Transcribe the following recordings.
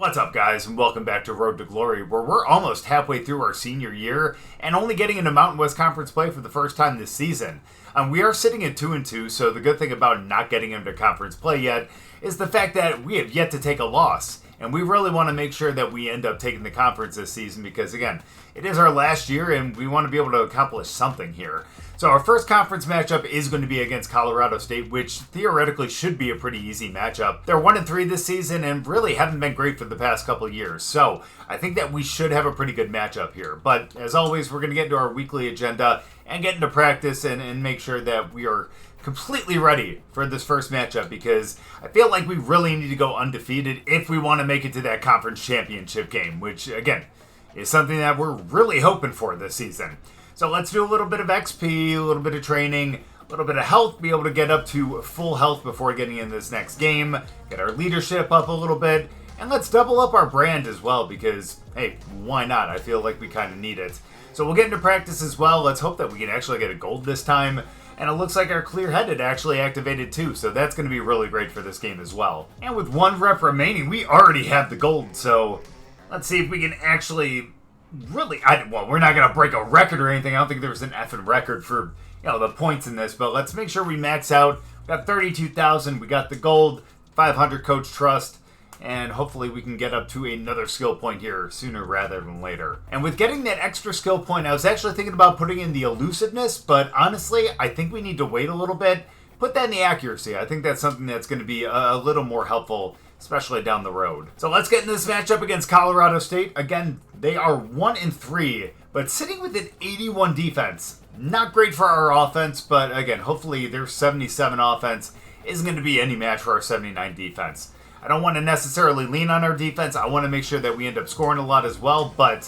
What's up, guys, and welcome back to Road to Glory, where we're almost halfway through our senior year and only getting into Mountain West Conference play for the first time this season. We are sitting at 2-2, so the good thing about not getting into conference play yet is the fact that we have yet to take a loss. And we really want to make sure that we end up taking the conference this season because, again, it is our last year and we want to be able to accomplish something here. So our first conference matchup is going to be against Colorado State, which theoretically should be a pretty easy matchup. They're 1-3 this season and really haven't been great for the past couple of years. So I think that we should have a pretty good matchup here. But as always, we're going to get into our weekly agenda and get into practice and make sure that we are completely ready for this first matchup because I feel like we really need to go undefeated if we want to make it to that conference championship game, which, again, is something that we're really hoping for this season. So let's do a little bit of XP, a little bit of training, a little bit of health, be able to get up to full health before getting in this next game, get our leadership up a little bit, and let's double up our brand as well because, hey, why not? I feel like we kind of need it. So we'll get into practice as well. Let's hope that we can actually get a gold this time. And it looks like our clear-headed actually activated too, so that's going to be really great for this game as well. And with one rep remaining, we already have the gold, so let's see if we can actually really... well, we're not going to break a record or anything. I don't think there's an effing record for, the points in this, but let's make sure we max out. We got 32,000, we got the gold, 500 coach trust, and hopefully we can get up to another skill point here sooner rather than later. And with getting that extra skill point, I was actually thinking about putting in the elusiveness, but honestly, I think we need to wait a litlittle bit. Put that in the accuracy. I think that's something that's going to be a little more helpful, especially down the road. So let's get in this matchup against Colorado State. Again, they are 1-3, but sitting with an 81 defense. Not great for our offense, but again, hopefully their 77 offense isn't going to be any match for our 79 defense. I don't want to necessarily lean on our defense. I want to make sure that we end up scoring a lot as well, but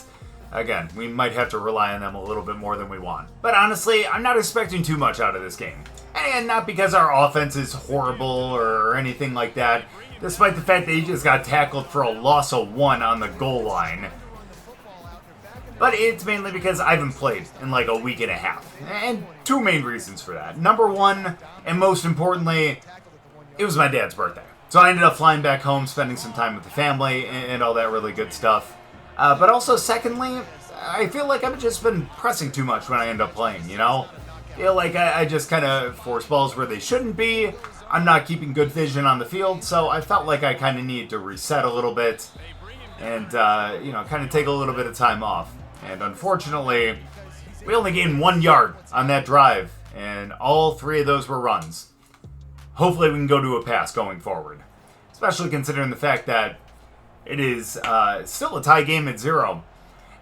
again, we might have to rely on them a little bit more than we want. But honestly, I'm not expecting too much out of this game. And not because our offense is horrible or anything like that, despite the fact that he just got tackled for a loss of 1 on the goal line. But it's mainly because I haven't played in like a week and a half. And two main reasons for that. Number one, and most importantly, it was my dad's birthday. So I ended up flying back home, spending some time with the family, and all that really good stuff. But also, secondly, I feel like I've just been pressing too much when I end up playing, I feel like I just kind of force balls where they shouldn't be. I'm not keeping good vision on the field, so I felt like I kind of needed to reset a little bit and, kind of take a little bit of time off. And unfortunately, we only gained 1 yard on that drive, and all 3 of those were runs. Hopefully we can go to a pass going forward, especially considering the fact that it is still a tie game at 0,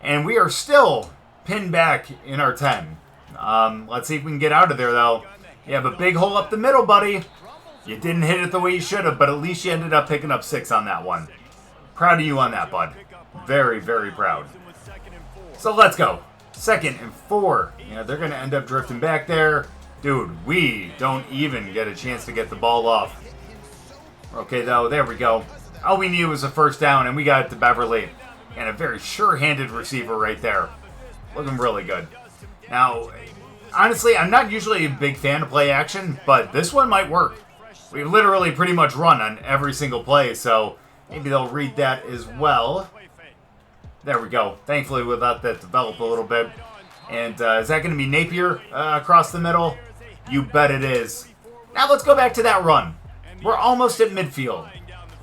and we are still pinned back in our 10. Let's see if we can get out of there, though. You have a big hole up the middle, buddy. You didn't hit it the way you should have, but at least you ended up picking up 6 on that one. Proud of you on that, bud. Very, very proud. So let's go. 2nd and 4. They're going to end up drifting back there. Dude, we don't even get a chance to get the ball off. Okay, though, there we go. All we needed was a first down, and we got it to Beverly. And a very sure-handed receiver right there. Looking really good. Now, honestly, I'm not usually a big fan of play action, but this one might work. We literally pretty much run on every single play, so maybe they'll read that as well. There we go. Thankfully, we let that develop a little bit. And is that going to be Napier across the middle? You bet it is. Now let's go back to that run. We're almost at midfield.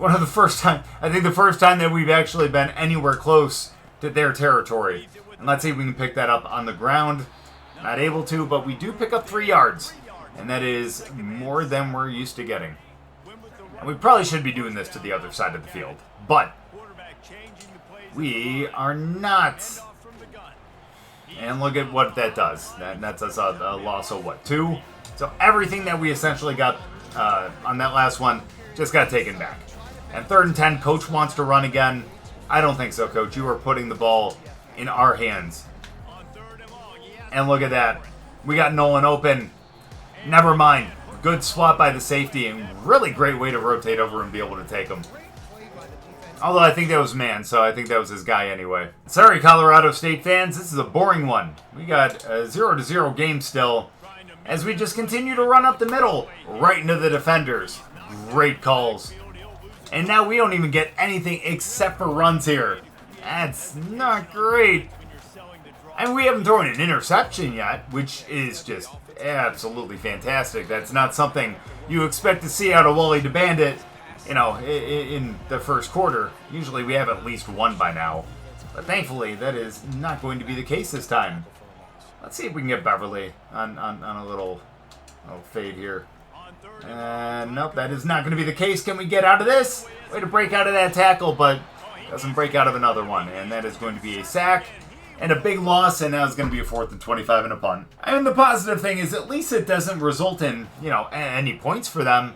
I think the first time that we've actually been anywhere close to their territory. And let's see if we can pick that up on the ground. Not able to, but we do pick up 3 yards. And that is more than we're used to getting. And we probably should be doing this to the other side of the field. But we are not. And look at what that does. That's us a loss of, 2? So everything that we essentially got on that last one just got taken back. And 3rd and 10, Coach wants to run again. I don't think so, Coach. You are putting the ball in our hands. And look at that. We got Nolan open. Never mind. Good spot by the safety and really great way to rotate over and be able to take him. Although I think that was man, so I think that was his guy anyway. Sorry, Colorado State fans. This is a boring one. We got a 0-0 game still as we just continue to run up the middle right into the defenders. Great calls. And now we don't even get anything except for runs here. That's not great. And we haven't thrown an interception yet, which is just absolutely fantastic. That's not something you expect to see out of Wally the Bandit, you know, in the first quarter. Usually we have at least one by now. But thankfully, that is not going to be the case this time. Let's see if we can get Beverly on a little fade here. Nope, that is not going to be the case. Can we get out of this? Way to break out of that tackle, but doesn't break out of another one. And that is going to be a sack and a big loss, and now it's going to be a 4th and 25 and a punt. And the positive thing is at least it doesn't result in, you know, any points for them.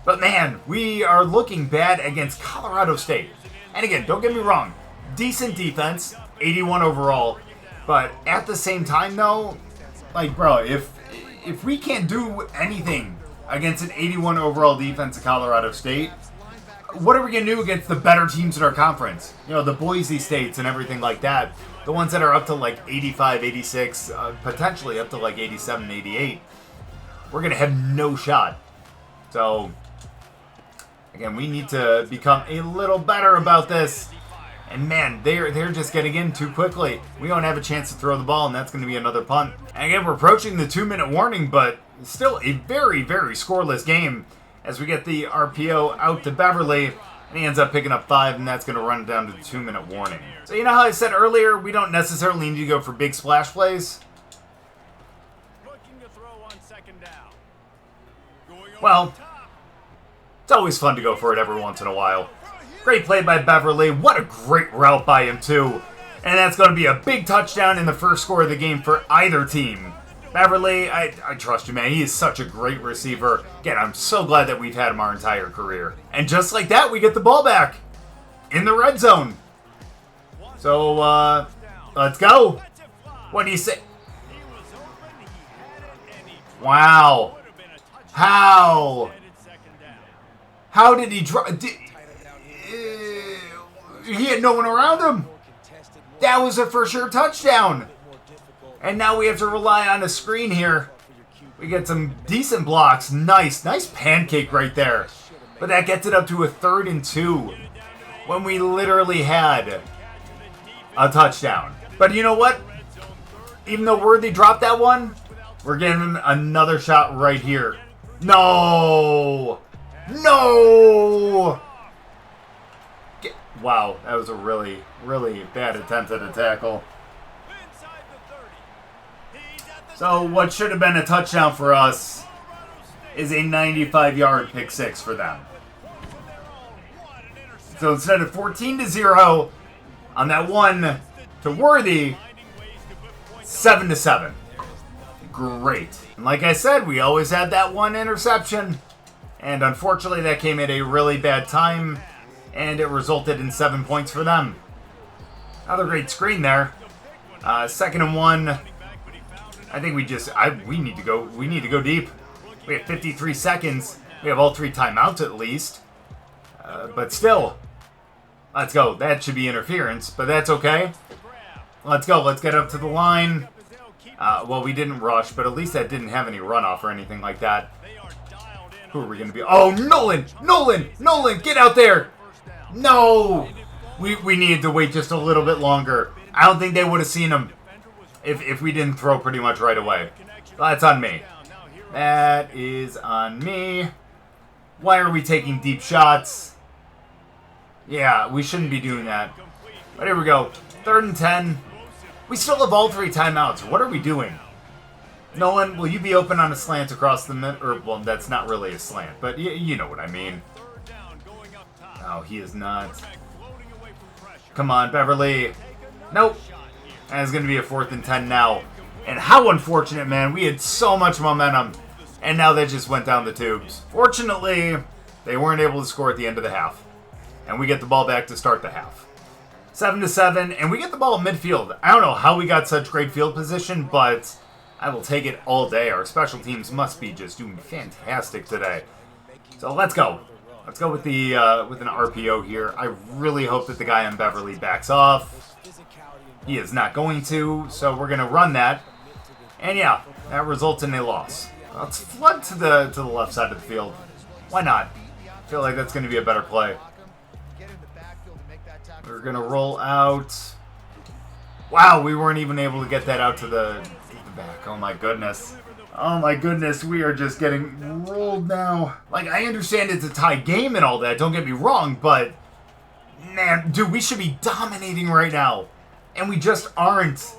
But man, we are looking bad against Colorado State. And again, don't get me wrong, decent defense, 81 overall. But at the same time, though, like, bro, if we can't do anything against an 81 overall defense of Colorado State, what are we going to do against the better teams in our conference? You know, the Boise States and everything like that. The ones that are up to like 85, 86, potentially up to like 87, 88. We're going to have no shot. So, again, we need to become a little better about this. And man, they're just getting in too quickly. We don't have a chance to throw the ball, and that's going to be another punt. And again, we're approaching the 2-minute warning, but still a very, very scoreless game as we get the RPO out to Beverly. And he ends up picking up 5, and that's going to run down to the 2-minute warning. So you know how I said earlier, we don't necessarily need to go for big splash plays? Well, it's always fun to go for it every once in a while. Great play by Beverly. What a great route by him, too. And that's going to be a big touchdown in the first score of the game for either team. Beverly, I trust you, man. He is such a great receiver. Again, I'm so glad that we've had him our entire career. And just like that, we get the ball back in the red zone. So, let's go. What do you say? Wow. How did he draw? He had no one around him. That was a for sure touchdown. And now we have to rely on a screen here. We get some decent blocks. Nice pancake right there. But that gets it up to a 3rd and 2 when we literally had a touchdown. But you know what? Even though Worthy dropped that one, we're getting him another shot right here. No! Wow, that was a really, really bad attempt at a tackle. So what should have been a touchdown for us is a 95-yard pick 6 for them. So instead of 14-0 on that one to Worthy, 7-7. Great. And like I said, we always had that one interception. And unfortunately, that came at a really bad time. And it resulted in 7 points for them. Another great screen there. 2nd and 1. I think we need to go deep. We have 53 seconds. We have all 3 timeouts at least. But still, let's go. That should be interference, but that's okay. Let's go. Let's get up to the line. Well, we didn't rush, but at least that didn't have any runoff or anything like that. Who are we going to be? Oh, Nolan, get out there. No. We needed to wait just a little bit longer. I don't think they would have seen him if we didn't throw pretty much right away. That's on me. That is on me. Why are we taking deep shots? Yeah, we shouldn't be doing that. But here we go. 3rd and 10. We still have all 3 timeouts. What are we doing? Nolan, will you be open on a slant across the mid? Or, well, that's not really a slant, but you know what I mean. Oh, he is not. Come on, Beverly. Nope. And it's going to be a 4th and 10 now. And how unfortunate, man. We had so much momentum. And now that just went down the tubes. Fortunately, they weren't able to score at the end of the half. And we get the ball back to start the half. 7-7, and we get the ball at midfield. I don't know how we got such great field position, but I will take it all day. Our special teams must be just doing fantastic today. So let's go. Let's go with the with an RPO here. I really hope that the guy on Beverly backs off. He is not going to, so we're going to run that. And yeah, that results in a loss. Let's flood to the left side of the field. Why not? I feel like that's going to be a better play. We're going to roll out. Wow, we weren't even able to get that out to the back. Oh my goodness. Oh my goodness, we are just getting rolled now. Like, I understand it's a tie game and all that, don't get me wrong, but man, dude, we should be dominating right now. And we just aren't.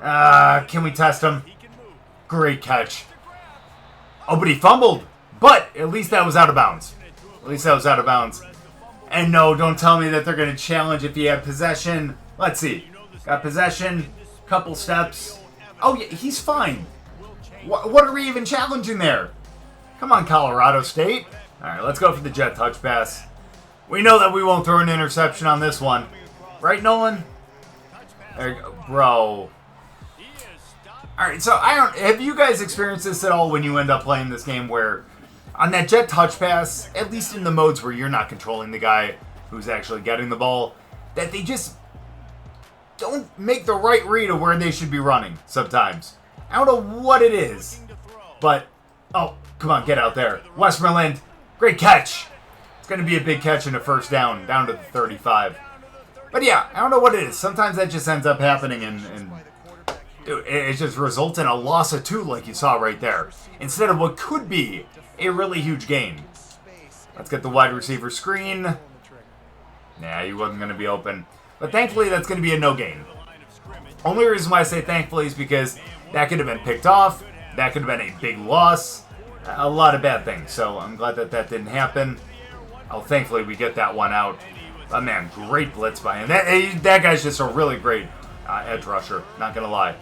Can we test him? Great catch. Oh, but he fumbled. But at least that was out of bounds. At least that was out of bounds. And no, don't tell me that they're going to challenge if you have possession. Let's see. Got possession. Couple steps. Oh, yeah, he's fine. What are we even challenging there? Come on, Colorado State. All right, let's go for the jet touch pass. We know that we won't throw an interception on this one. Right, Nolan? There you go. Bro. All right, so have you guys experienced this at all when you end up playing this game where on that jet touch pass, at least in the modes where you're not controlling the guy who's actually getting the ball, that they just don't make the right read of where they should be running sometimes? I don't know what it is, but, oh, come on, get out there. Westmoreland, great catch. It's going to be a big catch in a first down to the 35. But yeah, I don't know what it is. Sometimes that just ends up happening and dude, it just results in a loss of 2 like you saw right there, instead of what could be a really huge gain. Let's get the wide receiver screen. Nah, he wasn't going to be open. But thankfully, that's going to be a no gain. Only reason why I say thankfully is because that could have been picked off. That could have been a big loss. A lot of bad things. So I'm glad that that didn't happen. Oh, thankfully, we get that one out. But man, great blitz by him. That guy's just a really great edge rusher. Not going to lie.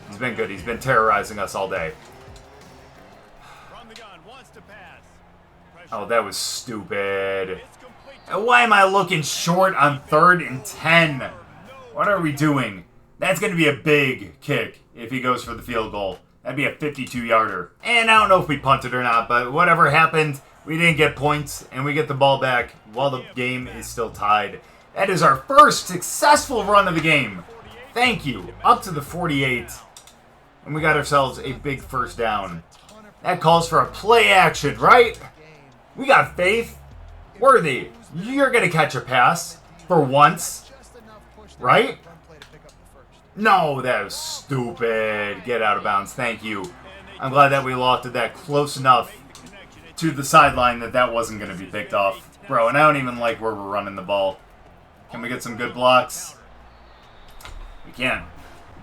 He's been good. He's been terrorizing us all day. Oh, that was stupid. Why am I looking short on 3rd and 10? What are we doing? That's going to be a big kick if he goes for the field goal. That'd be a 52-yarder. And I don't know if we punted or not, but whatever happened, we didn't get points, and we get the ball back while the game is still tied. That is our first successful run of the game. Thank you. Up to the 48. And we got ourselves a big first down. That calls for a play action, right? We got faith. Worthy, you're going to catch a pass for once, right? No, that was stupid. Get out of bounds. Thank you. I'm glad that we lofted that close enough to the sideline that wasn't going to be picked off. Bro, and I don't even like where we're running the ball. Can we get some good blocks? We can.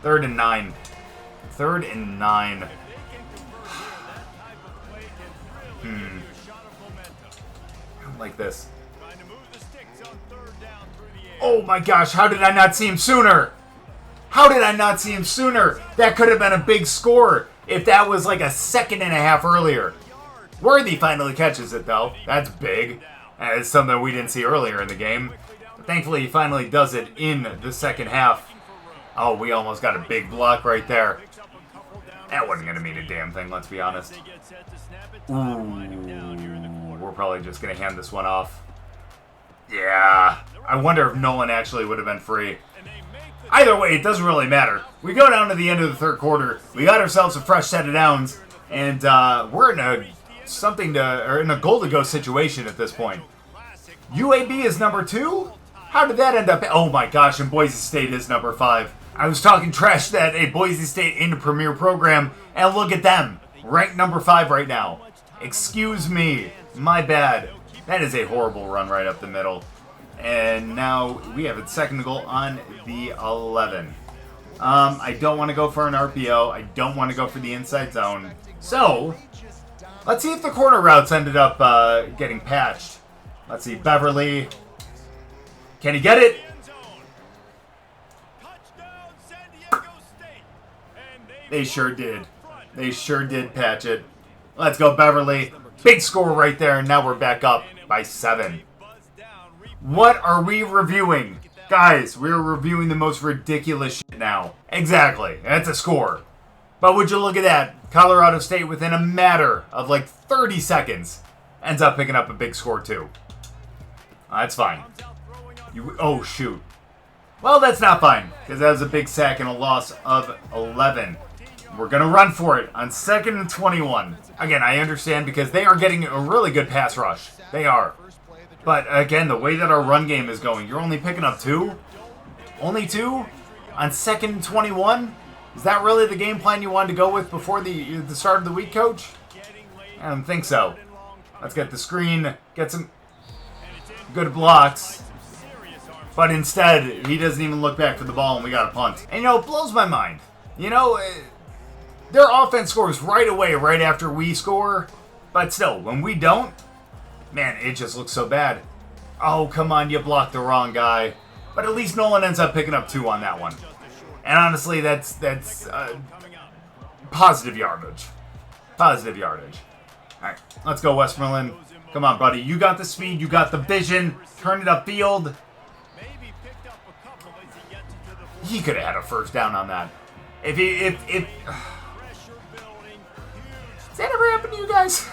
3rd and 9. 3rd and 9. Like this. Oh my gosh, how did I not see him sooner? How did I not see him sooner? That could have been a big score if that was like a 2.5 seconds earlier. Worthy finally catches it though. That's big. It's something we didn't see earlier in the game. But thankfully he finally does it in the second half. Oh, we almost got a big block right there. That wasn't going to mean a damn thing, let's be honest. Ooh, we're probably just going to hand this one off. Yeah. I wonder if Nolan actually would have been free. Either way, it doesn't really matter. We go down to the end of the 3rd quarter. We got ourselves a fresh set of downs. And we're in a goal-to-go situation at this point. UAB is number 2? How did that end up? Oh my gosh, and Boise State is number 5. I was talking trash that a Boise State in the premier program, and look at them. Ranked number 5 right now. Excuse me. My bad. That is a horrible run right up the middle. And now we have a 2nd goal on the 11. I don't want to go for an RPO. I don't want to go for the inside zone. So, let's see if the corner routes ended up getting patched. Let's see. Beverly. Can he get it? They sure did. They sure did patch it. Let's go, Beverly. Big score right there, and now we're back up by 7. What are we reviewing? Guys, we're reviewing the most ridiculous shit now. Exactly. That's a score. But would you look at that? Colorado State, within a matter of like 30 seconds, ends up picking up a big score too. That's fine. Oh, shoot. Well, that's not fine, because that was a big sack and a loss of 11. We're going to run for it on 2nd and 21. Again, I understand because they are getting a really good pass rush. They are. But again, the way that our run game is going, you're only picking up 2? Only 2? On 2nd and 21? Is that really the game plan you wanted to go with before the start of the week, Coach? I don't think so. Let's get the screen, get some good blocks. But instead, he doesn't even look back for the ball and we got a punt. And it blows my mind. Their offense scores right away, right after we score. But still, when we don't, man, it just looks so bad. Oh, come on, you blocked the wrong guy. But at least Nolan ends up picking up 2 on that one. And honestly, that's positive yardage. Positive yardage. All right, let's go, Westmoreland. Come on, buddy. You got the speed. You got the vision. Turn it upfield. He could have had a first down on that. If Has that ever happened to you guys?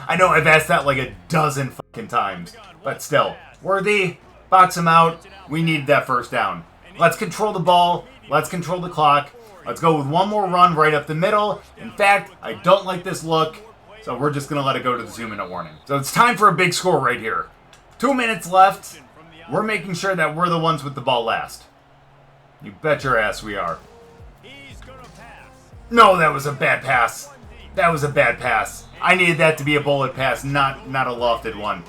I know I've asked that like a dozen fucking times. But still. Worthy. Box him out. We need that first down. Let's control the ball. Let's control the clock. Let's go with one more run right up the middle. In fact, I don't like this look. So we're just going to let it go to the 2-minute warning. So it's time for a big score right here. 2 minutes left. We're making sure that we're the ones with the ball last. You bet your ass we are. No, that was a bad pass. That was a bad pass. I needed that to be a bullet pass, not a lofted one.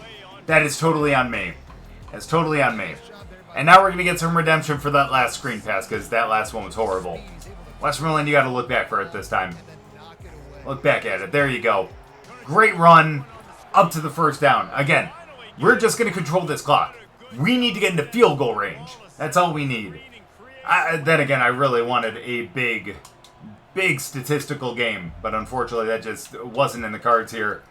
That is totally on me. That's totally on me. And now we're going to get some redemption for that last screen pass, because that last one was horrible. Westmoreland, you got to look back for it this time. Look back at it. There you go. Great run up to the first down. Again, we're just going to control this clock. We need to get into field goal range. That's all we need. Then again, I really wanted a big statistical game, but unfortunately that just wasn't in the cards here.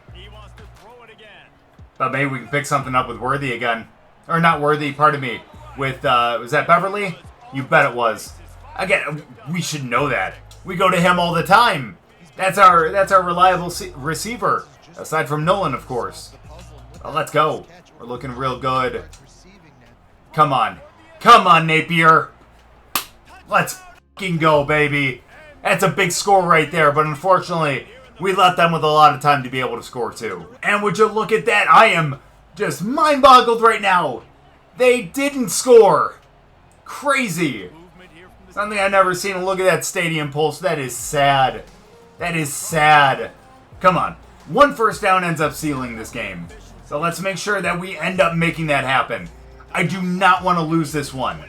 But maybe we can pick something up with Worthy again. Or not Worthy, pardon me. With, was that Beverly? You bet it was. Again, we should know that. We go to him all the time. That's our reliable receiver. Aside from Nolan, of course. Well, let's go. We're looking real good. Come on. Come on, Napier. Let's fucking go, baby. That's a big score right there, but unfortunately, we left them with a lot of time to be able to score too. And would you look at that? I am just mind-boggled right now. They didn't score. Crazy. Something I've never seen. Look at that stadium pulse. That is sad. That is sad. Come on. One first down ends up sealing this game. So let's make sure that we end up making that happen. I do not want to lose this one.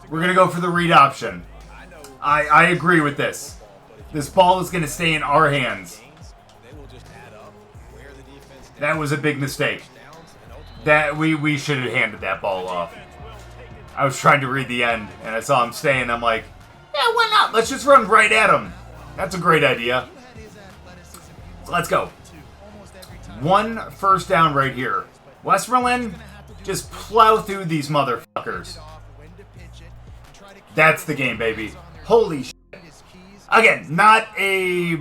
We're going to go for the read option. I agree with this. This ball is going to stay in our hands. That was a big mistake. That we should have handed that ball off. I was trying to read the end, and I saw him staying. I'm like, yeah, why not? Let's just run right at him. That's a great idea. So let's go. One first down right here. Westmoreland, just plow through these motherfuckers. That's the game, baby. Holy shit. Again, not a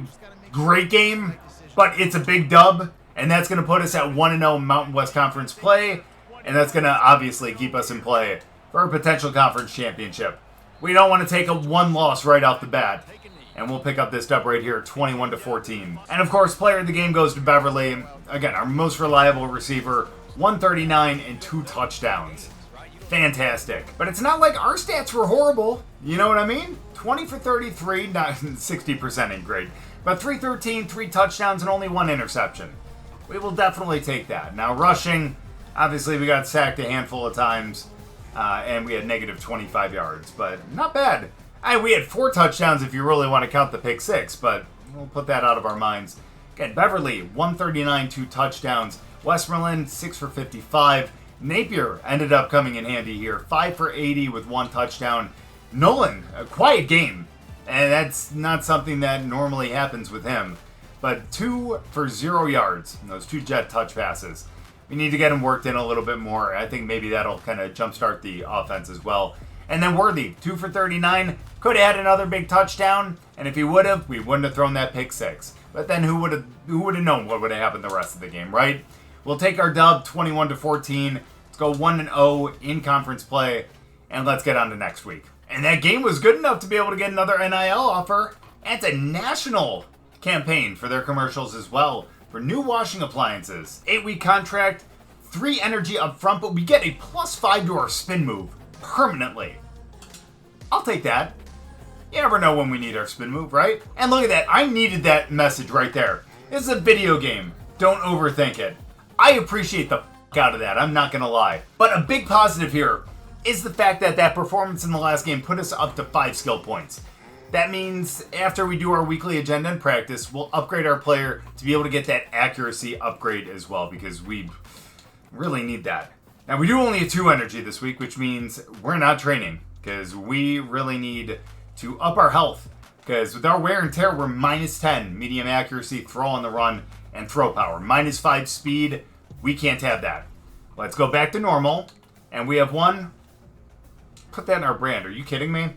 great game, but it's a big dub, and that's going to put us at 1-0 Mountain West Conference play, and that's going to obviously keep us in play for a potential conference championship. We don't want to take a one loss right off the bat, and we'll pick up this dub right here, 21-14. And of course, player of the game goes to Beverly. Again, our most reliable receiver, 139 and 2 touchdowns. Fantastic. But it's not like our stats were horrible. You know what I mean? 20 for 33, not 60% ain't great. But 313, 3 touchdowns, and only 1 interception. We will definitely take that. Now, rushing, obviously we got sacked a handful of times, and we had negative 25 yards. But not bad. We had 4 touchdowns if you really want to count the pick 6, but we'll put that out of our minds. Again, Beverly, 139, 2 touchdowns. Westmoreland, 6 for 55. Napier ended up coming in handy here. 5 for 80 with 1 touchdown. Nolan, a quiet game. And that's not something that normally happens with him. But 2 for 0 yards. Those 2 jet touch passes. We need to get him worked in a little bit more. I think maybe that'll kind of jumpstart the offense as well. And then Worthy, 2 for 39. Could have had another big touchdown. And if he would have, we wouldn't have thrown that pick 6. But then who would have known what would have happened the rest of the game, right? We'll take our dub 21-14. Let's go 1-0 in conference play. And let's get on to next week. And that game was good enough to be able to get another NIL offer. And it's a national campaign for their commercials as well for new washing appliances. 8-week contract, 3 energy up front, but we get a +5 to our spin move permanently. I'll take that. You never know when we need our spin move, right? And look at that. I needed that message right there. This is a video game. Don't overthink it. I appreciate the out of that. I'm not going to lie. But a big positive here is the fact that that performance in the last game put us up to 5 skill points. That means after we do our weekly agenda and practice, we'll upgrade our player to be able to get that accuracy upgrade as well, because we really need that. Now, we do only have 2 energy this week, which means we're not training, because we really need to up our health, because with our wear and tear, we're -10 medium accuracy, throw on the run, and throw power. -5 speed, we can't have that. Let's go back to normal, and we have 1. Put that in our brand. Are you kidding me?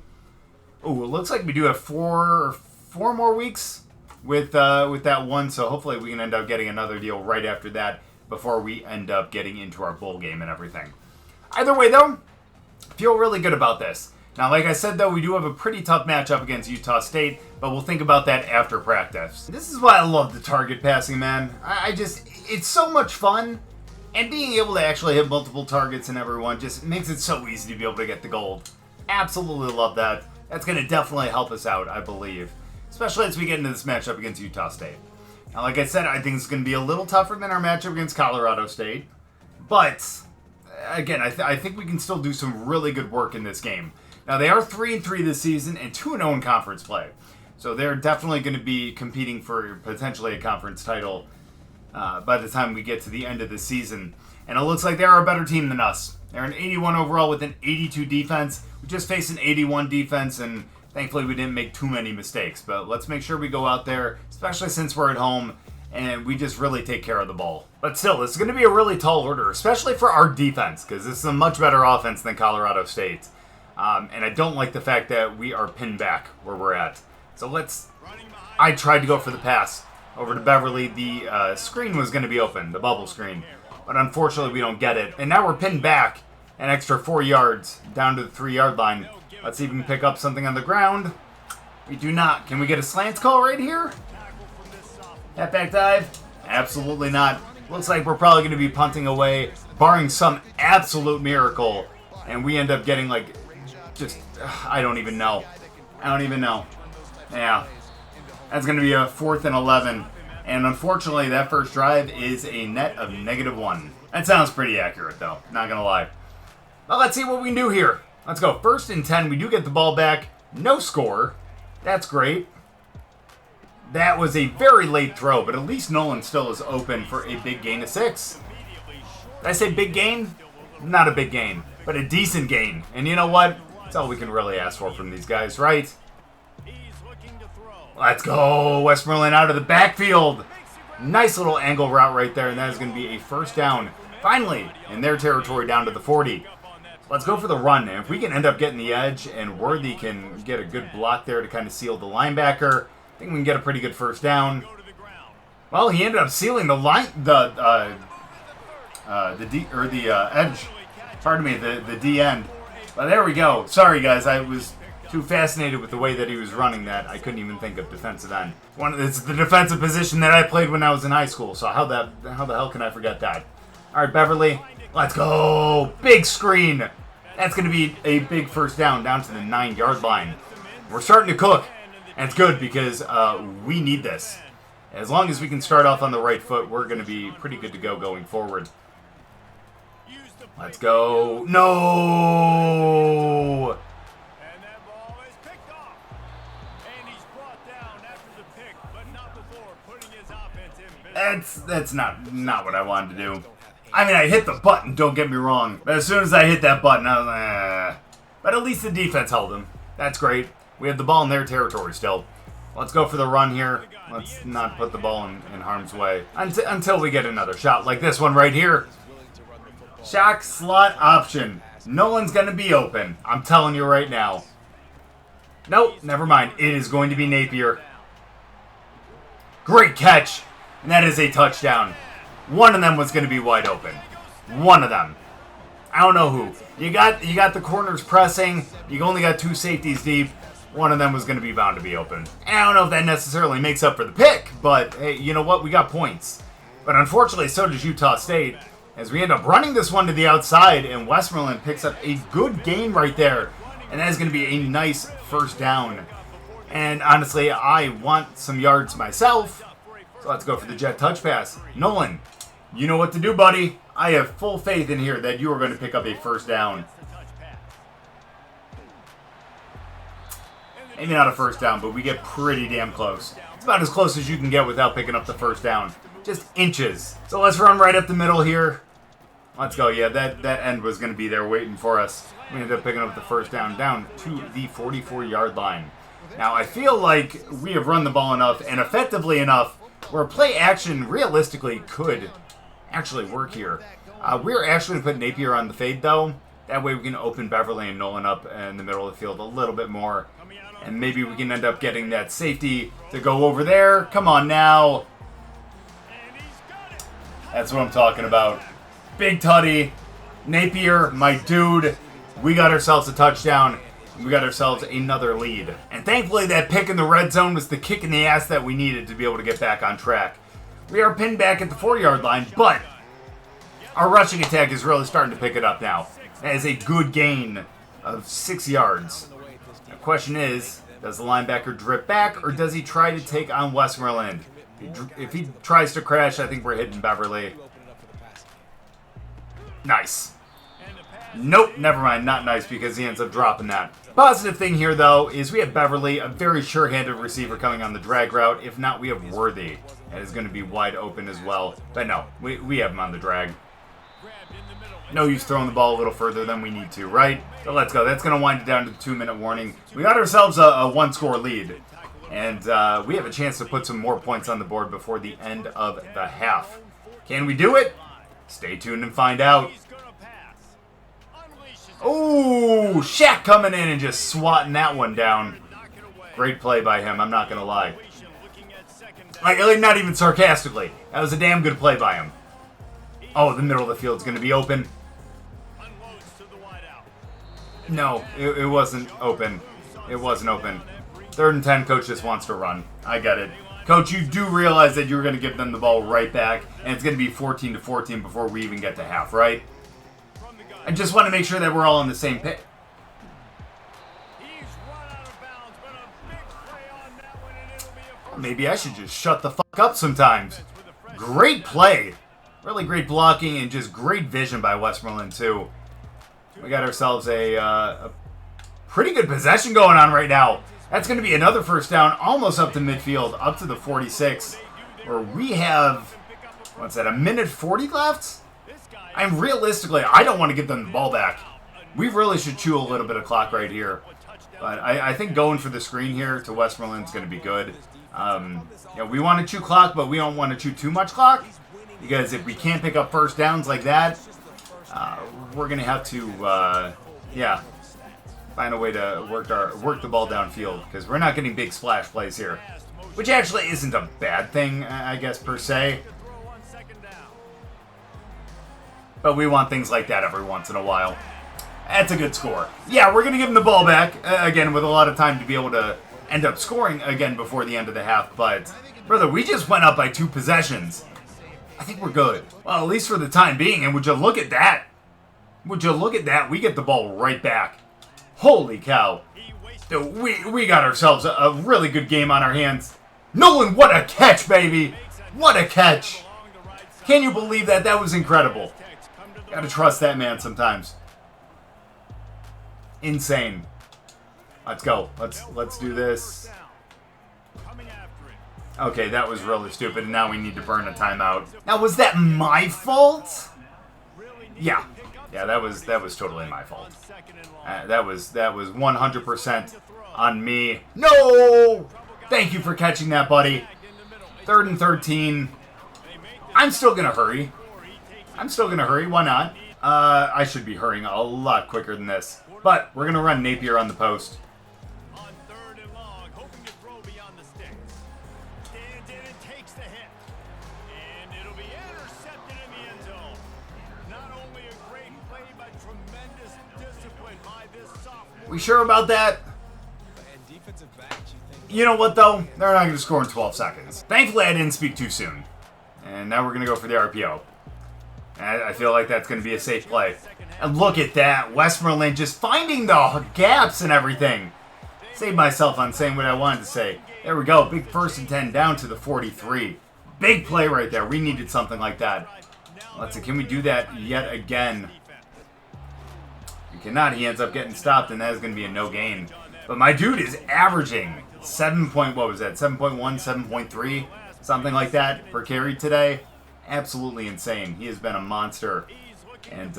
Oh, it looks like we do have four more weeks with that 1, so hopefully we can end up getting another deal right after that before we end up getting into our bowl game and everything. Either way, though, feel really good about this. Now, like I said, though, we do have a pretty tough matchup against Utah State, but we'll think about that after practice. This is why I love the target passing, man. It's so much fun, and being able to actually hit multiple targets and everyone just makes it so easy to be able to get the gold. Absolutely love that. That's going to definitely help us out, I believe, especially as we get into this matchup against Utah State. Now, like I said, I think it's going to be a little tougher than our matchup against Colorado State, but again, I think we can still do some really good work in this game. Now, they are 3-3 this season and 2-0 in conference play. So they're definitely going to be competing for potentially a conference title by the time we get to the end of the season. And it looks like they're a better team than us. They're an 81 overall with an 82 defense. We just faced an 81 defense, and thankfully we didn't make too many mistakes. But let's make sure we go out there, especially since we're at home, and we just really take care of the ball. But still, this is going to be a really tall order, especially for our defense, because this is a much better offense than Colorado State. And I don't like the fact that we are pinned back where we're at. So I tried to go for the pass over to Beverly. The screen was going to be open, the bubble screen. But unfortunately, we don't get it. And now we're pinned back an extra 4 yards down to the 3-yard line. Let's see if we can pick up something on the ground. We do not. Can we get a slants call right here? Halfback dive? Absolutely not. Looks like we're probably going to be punting away, barring some absolute miracle. And we end up getting like... I don't even know. Yeah. That's going to be a 4th and 11. And unfortunately, that first drive is a net of -1. That sounds pretty accurate, though. Not going to lie. Well, let's see what we can do here. Let's go. 1st and 10. We do get the ball back. No score. That's great. That was a very late throw, but at least Nolan still is open for a big gain of 6. Did I say big gain? Not a big gain, but a decent gain. And you know what? That's all we can really ask for from these guys, right? Let's go. Westmoreland out of the backfield. Nice little angle route right there, and that is going to be a 1st down. Finally, in their territory down to the 40. Let's go for the run. And if we can end up getting the edge and Worthy can get a good block there to kind of seal the linebacker, I think we can get a pretty good 1st down. Well, he ended up sealing the edge. Pardon me, the D end. Well, there we go. Sorry, guys. I was too fascinated with the way that he was running that I couldn't even think of defensive end. It's the defensive position that I played when I was in high school. So how the hell can I forget that? All right, Beverly. Let's go. Big screen. That's going to be a big 1st down to the 9-yard line. We're starting to cook. And it's good because we need this. As long as we can start off on the right foot, we're going to be pretty good to go going forward. Let's go. No! And that ball is picked off. And he's brought down after the pick, but not before putting his offense in business. That's not what I wanted to do. I mean, I hit the button, don't get me wrong. But as soon as I hit that button, I was like, But at least the defense held him. That's great. We have the ball in their territory still. Let's go for the run here. Let's not put the ball in harm's way until we get another shot like this one right here. Shock slot option. No one's going to be open. I'm telling you right now. Nope, never mind. It is going to be Napier. Great catch. And that is a touchdown. One of them was going to be wide open. One of them. I don't know who. You got the corners pressing. You only got 2 safeties deep. one of them was going to be bound to be open. And I don't know if that necessarily makes up for the pick, but hey, you know what? We got points. But unfortunately, so does Utah State, as we end up running this one to the outside, and Westmoreland picks up a good gain right there. And that is going to be a nice first down. And honestly, I want some yards myself, so let's go for the jet touch pass. Nolan, you know what to do, buddy. I have full faith in here that you are going to pick up a first down. Maybe not a first down, but we get pretty damn close. It's about as close as you can get without picking up the first down. Just inches. So let's run right up the middle here. Let's go. Yeah, that end was going to be there waiting for us. We ended up picking up the first down to the 44-yard line. Now, I feel like we have run the ball enough and effectively enough where play action realistically could actually work here. We're actually going to put Napier on the fade, though. That way we can open Beverly and Nolan up in the middle of the field a little bit more. And maybe we can end up getting that safety to go over there. Come on now. That's what I'm talking about. Big tutty. Napier, my dude. We got ourselves a touchdown. We got ourselves another lead. And thankfully that pick in the red zone was the kick in the ass that we needed to be able to get back on track. We are pinned back at the 4-yard line, but our rushing attack is really starting to pick it up now. That is a good gain of 6 yards. The question is, does the linebacker drip back, or does he try to take on Westmoreland? If he tries to crash, I think we're hitting Beverly. Nice. Nope, never mind. Not nice because he ends up dropping that. Positive thing here, though, is we have Beverly, a very sure-handed receiver coming on the drag route. If not, we have Worthy. That is going to be wide open as well. But no, we have him on the drag. No use throwing the ball a little further than we need to, right? So let's go. That's going to wind it down to the 2-minute warning. We got ourselves a one-score lead. And we have a chance to put some more points on the board before the end of the half. Can we do it? Stay tuned and find out. Oh, Shaq coming in and just swatting that one down. Great play by him, I'm not going to lie. Like, not even sarcastically. That was a damn good play by him. Oh, the middle of the field's going to be open. No, it wasn't open. It wasn't open. 3rd and 10, coach just wants to run. I get it. Coach, you do realize that you're going to give them the ball right back, and it's going to be 14-14 before we even get to half, right? I just want to make sure that we're all on the same page. Maybe I should just shut the fuck up sometimes. Great play. Really great blocking and just great vision by Westmoreland, too. We got ourselves a pretty good possession going on right now. That's going to be another first down, almost up to midfield, up to the 46, where we have, what's that, 1:40 left? Realistically, I don't want to give them the ball back. We really should chew a little bit of clock right here. But I think going for the screen here to Westmoreland is going to be good. We want to chew clock, but we don't want to chew too much clock. Because if we can't pick up first downs like that, we're going to have to, find a way to work the ball downfield. Because we're not getting big splash plays here. Which actually isn't a bad thing, I guess, per se. But we want things like that every once in a while. That's a good score. Yeah, we're going to give them the ball back, again, with a lot of time to be able to end up scoring again before the end of the half. But, brother, we just went up by 2 possessions. I think we're good. Well, at least for the time being. And would you look at that? Would you look at that? We get the ball right back. Holy cow. Dude, we got ourselves a really good game on our hands. Nolan, what a catch, baby. What a catch. Can you believe that? That was incredible. Gotta trust that man sometimes. Insane. Let's go. Let's do this. Okay, that was really stupid, and now we need to burn a timeout. Now, was that my fault? Yeah. Yeah, that was totally my fault. That was 100% on me. No! Thank you for catching that, buddy. 3rd and 13. I'm still gonna hurry. Why not? I should be hurrying a lot quicker than this. But we're gonna run Napier on the post. We sure about that? You know what, though? They're not going to score in 12 seconds. Thankfully, I didn't speak too soon. And now we're going to go for the RPO. And I feel like that's going to be a safe play. And look at that. Westmoreland just finding the gaps and everything. Saved myself on saying what I wanted to say. There we go. Big 1st and 10 down to the 43. Big play right there. We needed something like that. Let's see. Can we do that yet again? We cannot. He ends up getting stopped, and that is going to be a no gain. But my dude is averaging 7.1, 7.3, something like that per carry today. Absolutely insane. He has been a monster. And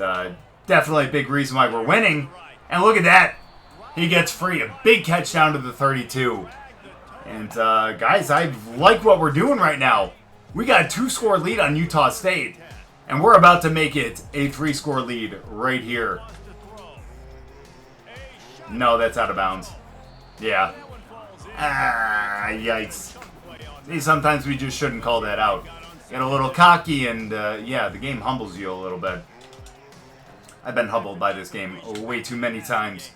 definitely a big reason why we're winning. And look at that. He gets free. A big catch down to the 32. And guys, I like what we're doing right now. We got a 2-score lead on Utah State. And we're about to make it a 3-score lead right here. No, that's out of bounds. Yeah. Ah, yikes. See, sometimes we just shouldn't call that out. Get a little cocky and, yeah, the game humbles you a little bit. I've been humbled by this game way too many times.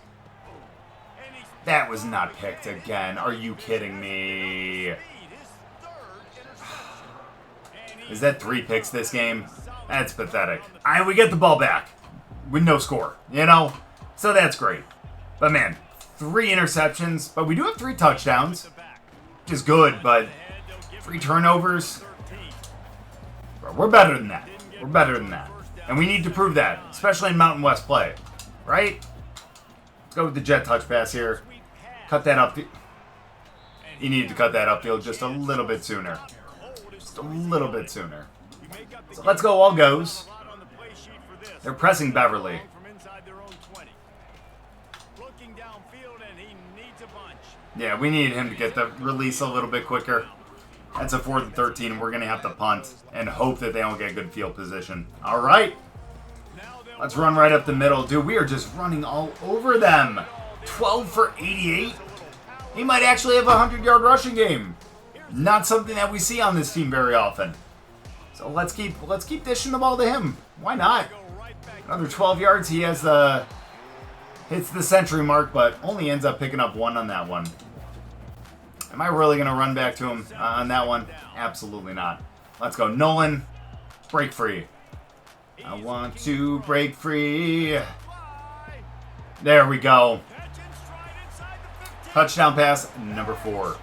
That was not picked again. Are you kidding me? Is that 3 picks this game? That's pathetic. We get the ball back with no score, you know? So that's great. But man, 3 interceptions, but we do have 3 touchdowns, which is good, but 3 turnovers. Bro, we're better than that. We're better than that. And we need to prove that, especially in Mountain West play, right? Let's go with the jet touch pass here. Cut that up. He needed to cut that upfield just a little bit sooner. Just a little bit sooner. So let's go all goes. They're pressing Beverly. Yeah, we need him to get the release a little bit quicker. That's a 4th and 13. We're going to have to punt and hope that they don't get good field position. All right. Let's run right up the middle. Dude, we are just running all over them. 12 for 88. He might actually have a 100-yard rushing game. Not something that we see on this team very often. So let's keep dishing the ball to him. Why not? Another 12 yards. He has the hits the century mark, but only ends up picking up 1 on that one. Am I really going to run back to him on that one? Absolutely not. Let's go. Nolan, break free. I want to break free. There we go. Touchdown pass, number 4.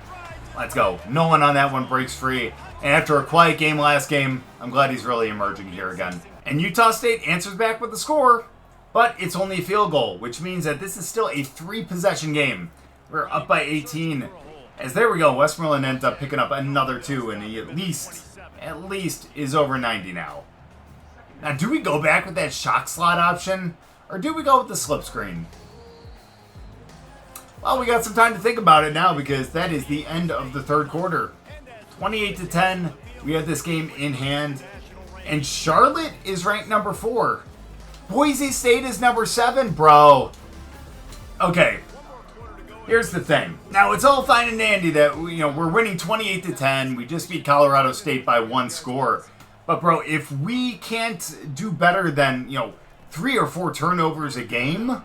Let's go. Nolan on that one breaks free. And after a quiet game last game, I'm glad he's really emerging here again. And Utah State answers back with the score, but it's only a field goal, which means that this is still a 3-possession game. We're up by 18. As there we go, Westmoreland ends up picking up another 2, and he at least is over 90 now. Now, do we go back with that shock slot option, or do we go with the slip screen? Well, we got some time to think about it now because that is the end of the 3rd quarter. 28-10, we have this game in hand, and Charlotte is ranked number 4. Boise State is number 7, bro. Okay. Here's the thing. Now, it's all fine and dandy that we're winning 28-10. We just beat Colorado State by 1 score. But, bro, if we can't do better than, 3 or 4 turnovers a game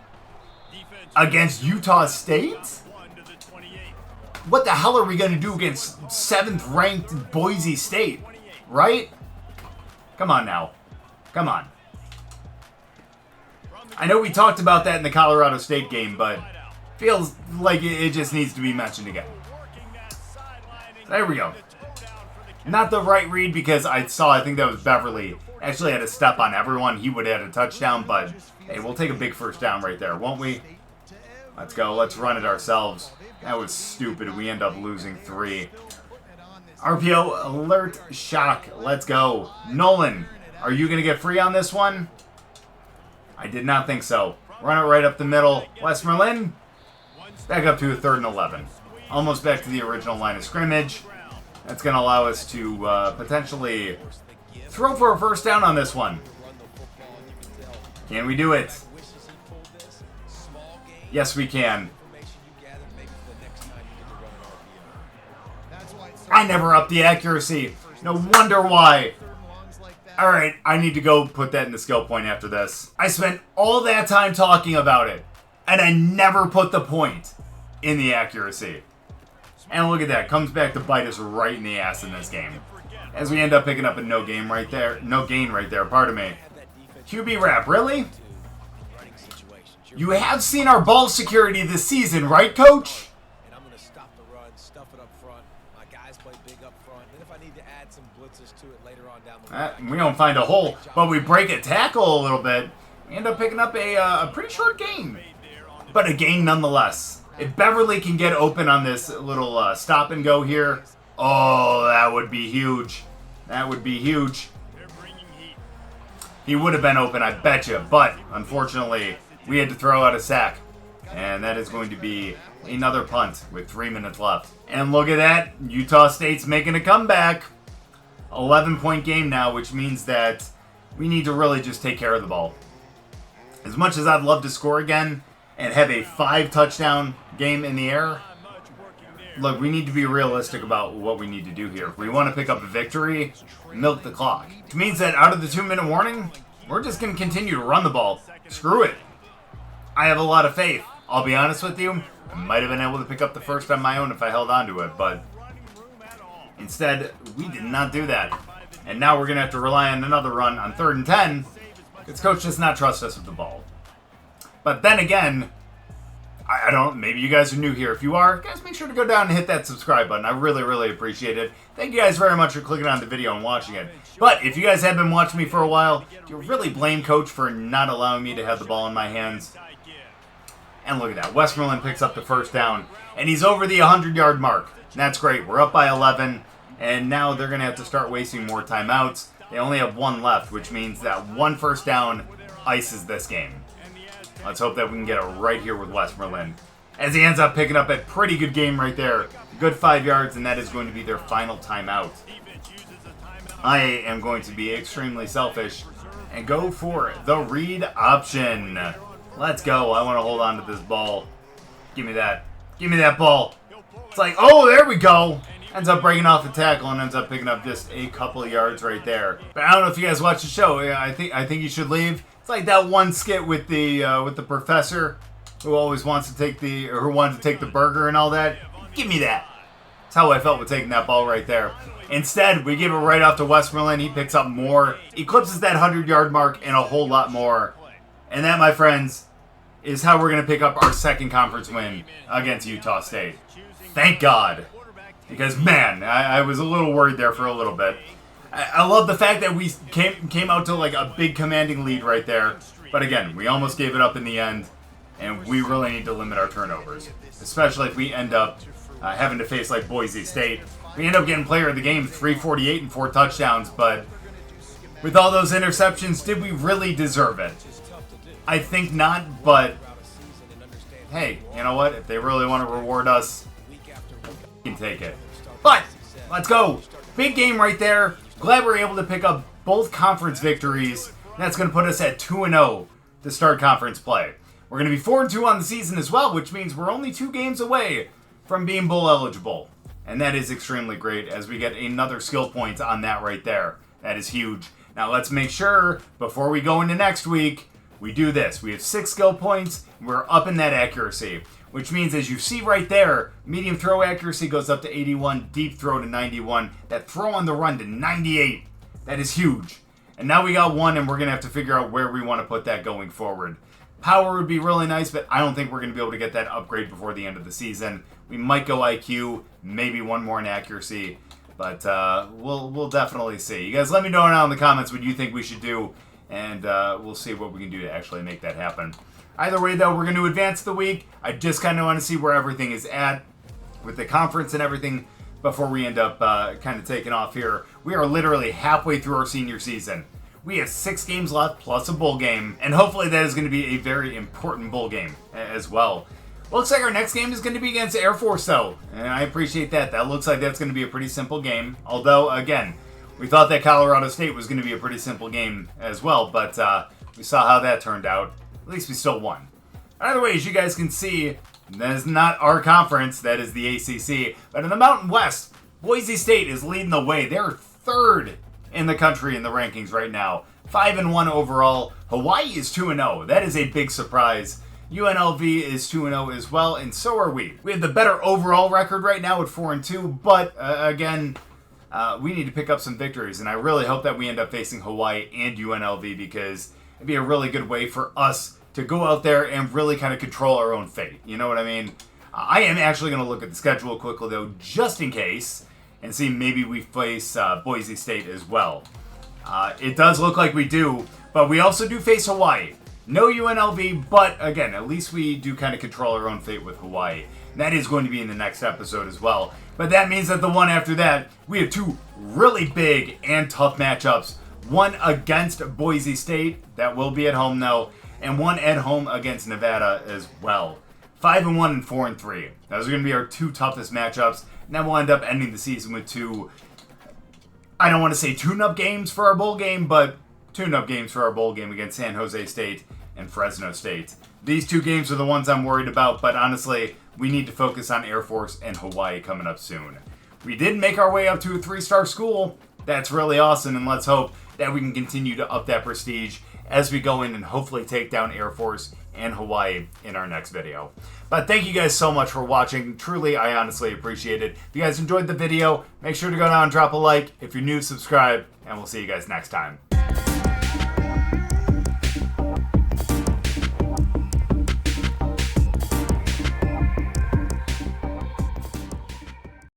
against Utah State, what the hell are we going to do against 7th-ranked Boise State, right? Come on now. Come on. I know we talked about that in the Colorado State game, but feels like it just needs to be mentioned again. There we go. Not the right read because I think that was Beverly. Actually had a step on everyone. He would have had a touchdown, but hey, we'll take a big 1st down right there, won't we? Let's go. Let's run it ourselves. That was stupid. We end up losing 3. RPO, alert, shock. Let's go. Nolan, are you going to get free on this one? I did not think so. Run it right up the middle. Westmoreland, back up to a 3rd and 11. Almost back to the original line of scrimmage. That's going to allow us to potentially throw for a 1st down on this one. Can we do it? Yes, we can. I never upped the accuracy. No wonder why. Alright, I need to go put that in the skill point after this. I spent all that time talking about it, and I never put the point. in the accuracy. And look at that. Comes back to bite us right in the ass in this game. As we end up picking up a no gain right there. No gain right there, pardon me. QB wrap, really? You have seen our ball security this season, right, Coach? And I'm going to stop the run, stuff it up front. My guys play big up front. And if I need to add some blitzes to it later on down the line. We don't find a hole, but we break a tackle a little bit. We end up picking up a pretty short gain. But a gain nonetheless. If Beverly can get open on this little stop and go here, oh, that would be huge. That would be huge. He would have been open, I bet you. But, unfortunately, we had to throw out a sack. And that is going to be another punt with 3 minutes left. And look at that. Utah State's making a comeback. 11-point game now, which means that we need to really just take care of the ball. As much as I'd love to score again and have a 5-touchdown game in the air, look, we need to be realistic about what we need to do here. If we want to pick up a victory, milk the clock. Which means that out of the 2-minute warning, we're just going to continue to run the ball. Screw it. I have a lot of faith. I'll be honest with you, I might have been able to pick up the first on my own if I held on to it, but instead, we did not do that. And now we're going to have to rely on another run on 3rd and 10, because Coach does not trust us with the ball. But then again, I don't, maybe you guys are new here. If you are, guys, make sure to go down and hit that subscribe button. I really, really appreciate it. Thank you guys very much for clicking on the video and watching it. But if you guys have been watching me for a while, do you really blame Coach for not allowing me to have the ball in my hands? And look at that. Westmoreland picks up the first down, and he's over the 100-yard mark. And that's great. We're up by 11, and now they're going to have to start wasting more timeouts. They only have 1 left, which means that 1 first down ices this game. Let's hope that we can get it right here with Westmoreland. As he ends up picking up a pretty good game right there. Good 5 yards, and that is going to be their final timeout. I am going to be extremely selfish and go for the read option. Let's go. I want to hold on to this ball. Give me that. Give me that ball. It's like, oh, there we go. Ends up breaking off the tackle and ends up picking up just a couple of yards right there. But I don't know if you guys watch the show. I think you should leave. It's like that one skit with the professor who always wants to take who wanted to take the burger and all that. Give me that. That's how I felt with taking that ball right there. Instead, we give it right off to Westmoreland. He picks up more, eclipses that 100-yard mark and a whole lot more. And that, my friends, is how we're going to pick up our second conference win against Utah State. Thank God. Because, man, I was a little worried there for a little bit. I love the fact that we came out to like a big commanding lead right there. But again, we almost gave it up in the end. And we really need to limit our turnovers. Especially if we end up having to face like Boise State. We end up getting player of the game, 348 and 4 touchdowns. But with all those interceptions, did we really deserve it? I think not, but hey, you know what? If they really want to reward us, we can take it. But let's go. Big game right there. Glad we're able to pick up both conference victories. That's going to put us at 2-0 to start conference play. We're going to be 4-2 on the season as well, which means we're only 2 games away from being bowl eligible. And that is extremely great as we get another skill point on that right there. That is huge. Now let's make sure, before we go into next week, we do this. We have 6 skill points. We're up in that accuracy, which means, as you see right there, medium throw accuracy goes up to 81, deep throw to 91, that throw on the run to 98. That is huge. And now we got 1, and we're going to have to figure out where we want to put that going forward. Power would be really nice, but I don't think we're going to be able to get that upgrade before the end of the season. We might go IQ, maybe 1 more in accuracy, but we'll definitely see. You guys let me know down in the comments what you think we should do. And we'll see what we can do to actually make that happen. Either way, though, we're going to advance the week. I just kind of want to see where everything is at with the conference and everything before we end up kind of taking off here. We are literally halfway through our senior season. We have 6 games left plus a bowl game. And hopefully that is going to be a very important bowl game as well. Looks like our next game is going to be against Air Force, though. And I appreciate that. That looks like that's going to be a pretty simple game. Although, again, we thought that Colorado State was going to be a pretty simple game as well, but we saw how that turned out. At least we still won. Either way, as you guys can see, that is not our conference, that is the ACC. But in the Mountain West, Boise State is leading the way. They're 3rd in the country in the rankings right now. 5-1 overall. Hawaii is 2-0. That is a big surprise. UNLV is 2-0 as well, and so are we. We have the better overall record right now at 4-2, but again, we need to pick up some victories, and I really hope that we end up facing Hawaii and UNLV because it'd be a really good way for us to go out there and really kind of control our own fate. You know what I mean? I am actually going to look at the schedule quickly, though, just in case, and see maybe we face Boise State as well. It does look like we do, but we also do face Hawaii. No UNLV, but again, at least we do kind of control our own fate with Hawaii. And that is going to be in the next episode as well. But that means that the one after that, we have two really big and tough matchups. One against Boise State, that will be at home though, and one at home against Nevada as well. 5-1 and 4-3. Those are going to be our two toughest matchups. And then we'll end up ending the season with two, I don't want to say tune-up games for our bowl game, but tune-up games for our bowl game against San Jose State and Fresno State. These two games are the ones I'm worried about, but honestly, we need to focus on Air Force and Hawaii coming up soon. We did make our way up to a 3-star school. That's really awesome, and let's hope that we can continue to up that prestige as we go in and hopefully take down Air Force and Hawaii in our next video. But thank you guys so much for watching. Truly, I honestly appreciate it. If you guys enjoyed the video, make sure to go down and drop a like. If you're new, subscribe, and we'll see you guys next time.